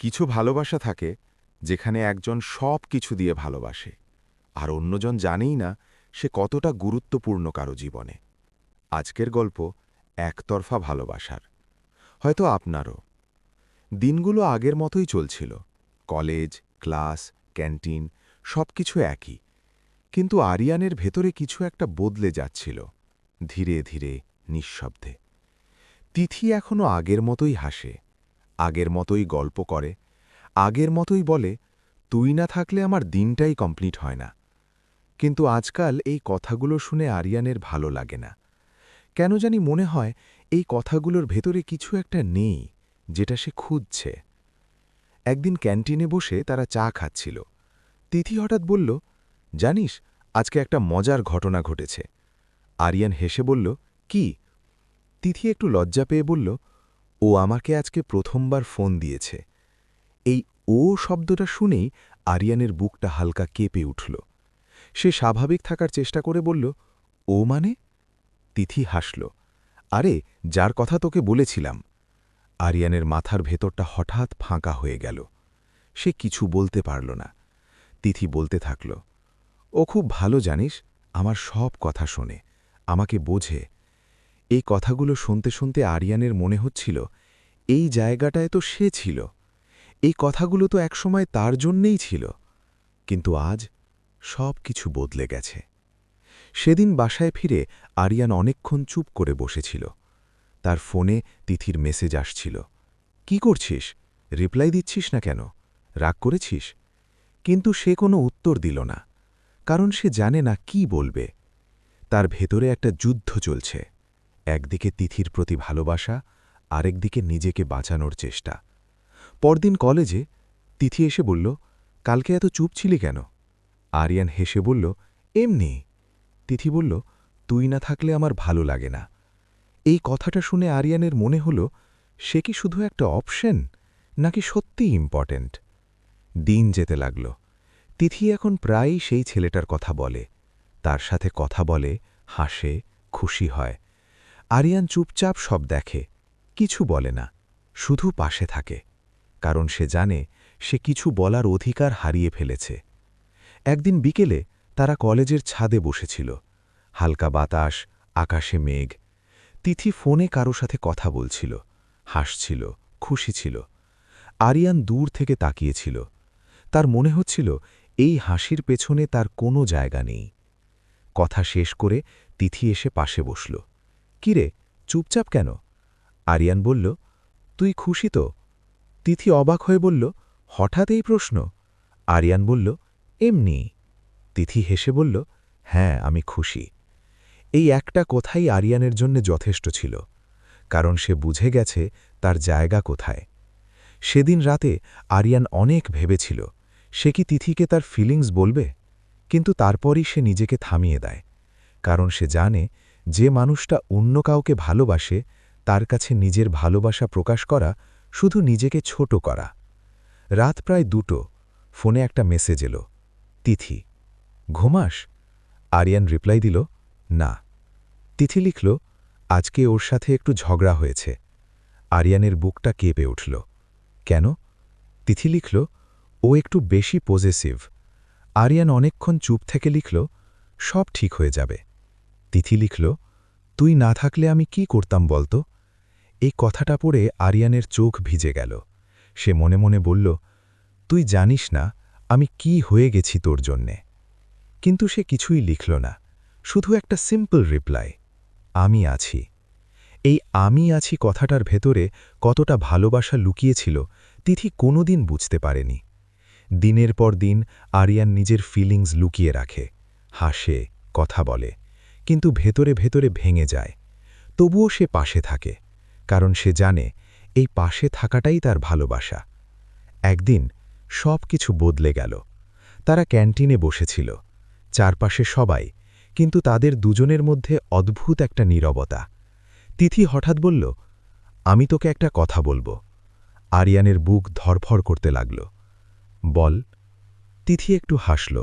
কিছু ভালোবাসা থাকে যেখানে একজন সব কিছু দিয়ে ভালোবাসে আর অন্যজন জানেই না সে কতটা গুরুত্বপূর্ণ কারো জীবনে। আজকের গল্প একতরফা ভালোবাসার। হয়তো আপনারও দিনগুলো আগের মতোই চলছিল। কলেজ, ক্লাস, ক্যান্টিন সবকিছু একই। কিন্তু আরিয়ানের ভেতরে কিছু একটা বদলে যাচ্ছিল, ধীরে ধীরে, নিঃশব্দে। তিথি এখনো আগের মতোই হাসে, আগের মতোই গল্প করে, আগের মতোই বলে, তুই না থাকলে আমার দিনটাই কমপ্লিট হয় না। কিন্তু আজকাল এই কথাগুলো শুনে আরিয়ানের ভালো লাগে না। কেন জানি মনে হয় এই কথাগুলোর ভেতরে কিছু একটা নেই, যেটা সে খুঁজছে। একদিন ক্যান্টিনে বসে তারা চা খাচ্ছিল। তিথি হঠাৎ বলল, জানিস, আজকে একটা মজার ঘটনা ঘটেছে। আরিয়ান হেসে বলল, কি? তিথি একটু লজ্জা পেয়ে বলল, ও আমাকে আজকে প্রথমবার ফোন দিয়েছে। এই ও শব্দটা শুনেই আরিয়ানের বুকটা হালকা কেঁপে উঠল। সে স্বাভাবিক থাকার চেষ্টা করে বলল, ও মানে? তিথি হাসল, আরে, যার কথা তোকে বলেছিলাম। আরিয়ানের মাথার ভেতরটা হঠাৎ ফাঁকা হয়ে গেল। সে কিছু বলতে পারল না। তিথি বলতে থাকল, ও খুব ভালো, জানিস, আমার সব কথা শোনে, আমাকে বোঝে। এই কথাগুলো শুনতে শুনতে আরিয়ানের মনে হচ্ছিল, এই জায়গাটায় তো সে ছিল। এই কথাগুলো তো একসময় তার জন্যেই ছিল। কিন্তু আজ সব কিছু বদলে গেছে। সেদিন বাসায় ফিরে আরিয়ান অনেকক্ষণ চুপ করে বসেছিল। তার ফোনে তিথির মেসেজ আসছিল। কি করছিস? রিপ্লাই দিচ্ছিস না কেন? রাগ করেছিস? কিন্তু সে কোনো উত্তর দিল না, কারণ সে জানে না কি বলবে। তার ভেতরে একটা যুদ্ধ চলছে, একদিকে তিথির প্রতি ভালোবাসা, আরেকদিকে নিজেকে বাঁচানোর চেষ্টা। পরদিন কলেজে তিথি এসে বলল, কালকে এত চুপ ছিলি কেন? আরিয়ান হেসে বলল, এমনি। তিথি বলল, তুই না থাকলে আমার ভালো লাগে না। এই কথাটা শুনে আরিয়ানের মনে হল, সে কি শুধু একটা অপশন, নাকি সত্যিই ইম্পর্ট্যান্ট। দিন যেতে লাগল। তিথি এখন প্রায়ই সেই ছেলেটার কথা বলে, তার সাথে কথা বলে, হাসে, খুশি হয়। আরিয়ান চুপচাপ সব দেখে, কিছু বলে না, শুধু পাশে থাকে, কারণ সে জানে সে কিছু বলার অধিকার হারিয়ে ফেলেছে। একদিন বিকেলে তারা কলেজের ছাদে বসেছিল। হালকা বাতাস, আকাশে মেঘ। তিথি ফোনে কারো সাথে কথা বলছিল, হাসছিল, খুশি ছিল। আরিয়ান দূর থেকে তাকিয়েছিল। তার মনে হচ্ছিল এই হাসির পেছনে তার কোনো জায়গা নেই। কথা শেষ করে তিথি এসে পাশে বসল। কিরে, চুপচাপ কেন? আরিয়ান বলল, তুই খুশি তো? তিথি অবাক হয়ে বলল, হঠাৎ এই প্রশ্ন? আরিয়ান বলল, এমনি। তিথি হেসে বলল, হ্যাঁ, আমি খুশি। এই একটা কথাই আরিয়ানের জন্য যথেষ্ট ছিল, কারণ সে বুঝে গেছে তার জায়গা কোথায়। সেদিন রাতে আরিয়ান অনেক ভেবেছিল সে কি তিথিকে তার ফিলিংস বলবে, কিন্তু তারপরই সে নিজেকে থামিয়ে দেয়, কারণ সে জানে যে মানুষটা অন্য কাউকে ভালোবাসে তার কাছে নিজের ভালোবাসা প্রকাশ করা শুধু নিজেকে ছোট করা। রাত প্রায় 2টো। ফোনে একটা মেসেজ এলো, তিথি, ঘুমাস? আরিয়ান রিপ্লাই দিল, না। তিথি লিখল, আজকে ওর সাথে একটু ঝগড়া হয়েছে। আরিয়ানের বুকটা কেঁপে উঠল। কেন? তিথি লিখল, ও একটু বেশি পজেসিভ। আরিয়ান অনেকক্ষণ চুপ থেকে লিখল, সব ঠিক হয়ে যাবে। তিথি লিখল, তুই না থাকলে আমি কি করতাম বলতো? এই কথাটা পড়ে আরিয়ানের চোখ ভিজে গেল। সে মনে মনে বলল, তুই জানিস না আমি কি হয়ে গেছি তোর জন্যে। কিন্তু সে কিছুই লিখল না, শুধু একটা সিম্পল রিপ্লাই, আমি আছি। এই আমি আছি কথাটার ভেতরে কতটা ভালোবাসা লুকিয়েছিল তিথি কোনোদিন বুঝতে পারেনি। দিনের পর দিন আরিয়ান নিজের ফিলিংস লুকিয়ে রাখে, হাসে, কথা বলে, কিন্তু ভেতরে ভেতরে ভেঙে যায়। তবুও সে পাশে থাকে, কারণ সে জানে এই পাশে থাকাটাই তার ভালোবাসা। একদিন সব কিছু বদলে গেল। তারা ক্যান্টিনে বসেছিল, চারপাশে সবাই, কিন্তু তাদের দুজনের মধ্যে অদ্ভুত একটা নীরবতা। তিথি হঠাৎ বলল, আমি তোকে একটা কথা বলবো। আরিয়ানের বুক ধরফর করতে লাগল। বল। তিথি একটু হাসল,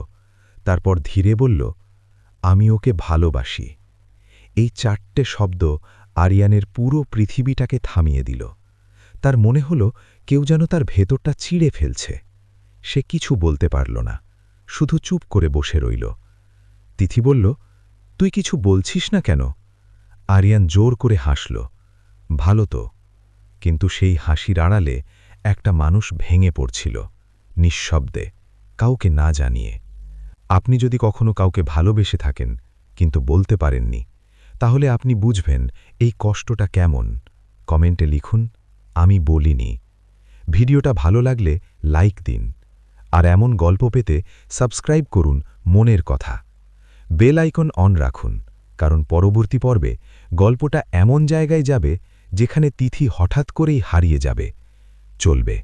তারপর ধীরে বলল, আমি ওকে ভালোবাসি। এই 4টে শব্দ আরিয়ানের পুরো পৃথিবীটাকে থামিয়ে দিল। তার মনে হলো কেউ যেন তার ভেতরটা চিড়ে ফেলছে। সে কিছু বলতে পারল না, শুধু চুপ করে বসে রইল। তিথি বলল, তুই কিছু বলছিস না কেন? আরিয়ান জোর করে হাসল। ভালো তো। কিন্তু সেই হাসির আড়ালে একটা মানুষ ভেঙে পড়ছিল, নিঃশব্দে, কাউকে না জানিয়ে। আপনি যদি কখনো কাউকে ভালোবেসে থাকেন কিন্তু বলতে পারেননি, তাহলে আপনি বুঝবেন এই কষ্টটা কেমন। কমেন্টে লিখুন, আমি বলিনি। ভিডিওটা ভালো লাগলে লাইক দিন। আর এমন গল্প পেতে সাবস্ক্রাইব করুন মনের কথা। বেল আইকন অন রাখুন, কারণ পরবর্তী পর্বে গল্পটা এমন জায়গায় যাবে যেখানে তিথি হঠাৎ করেই হারিয়ে যাবে। চলবে।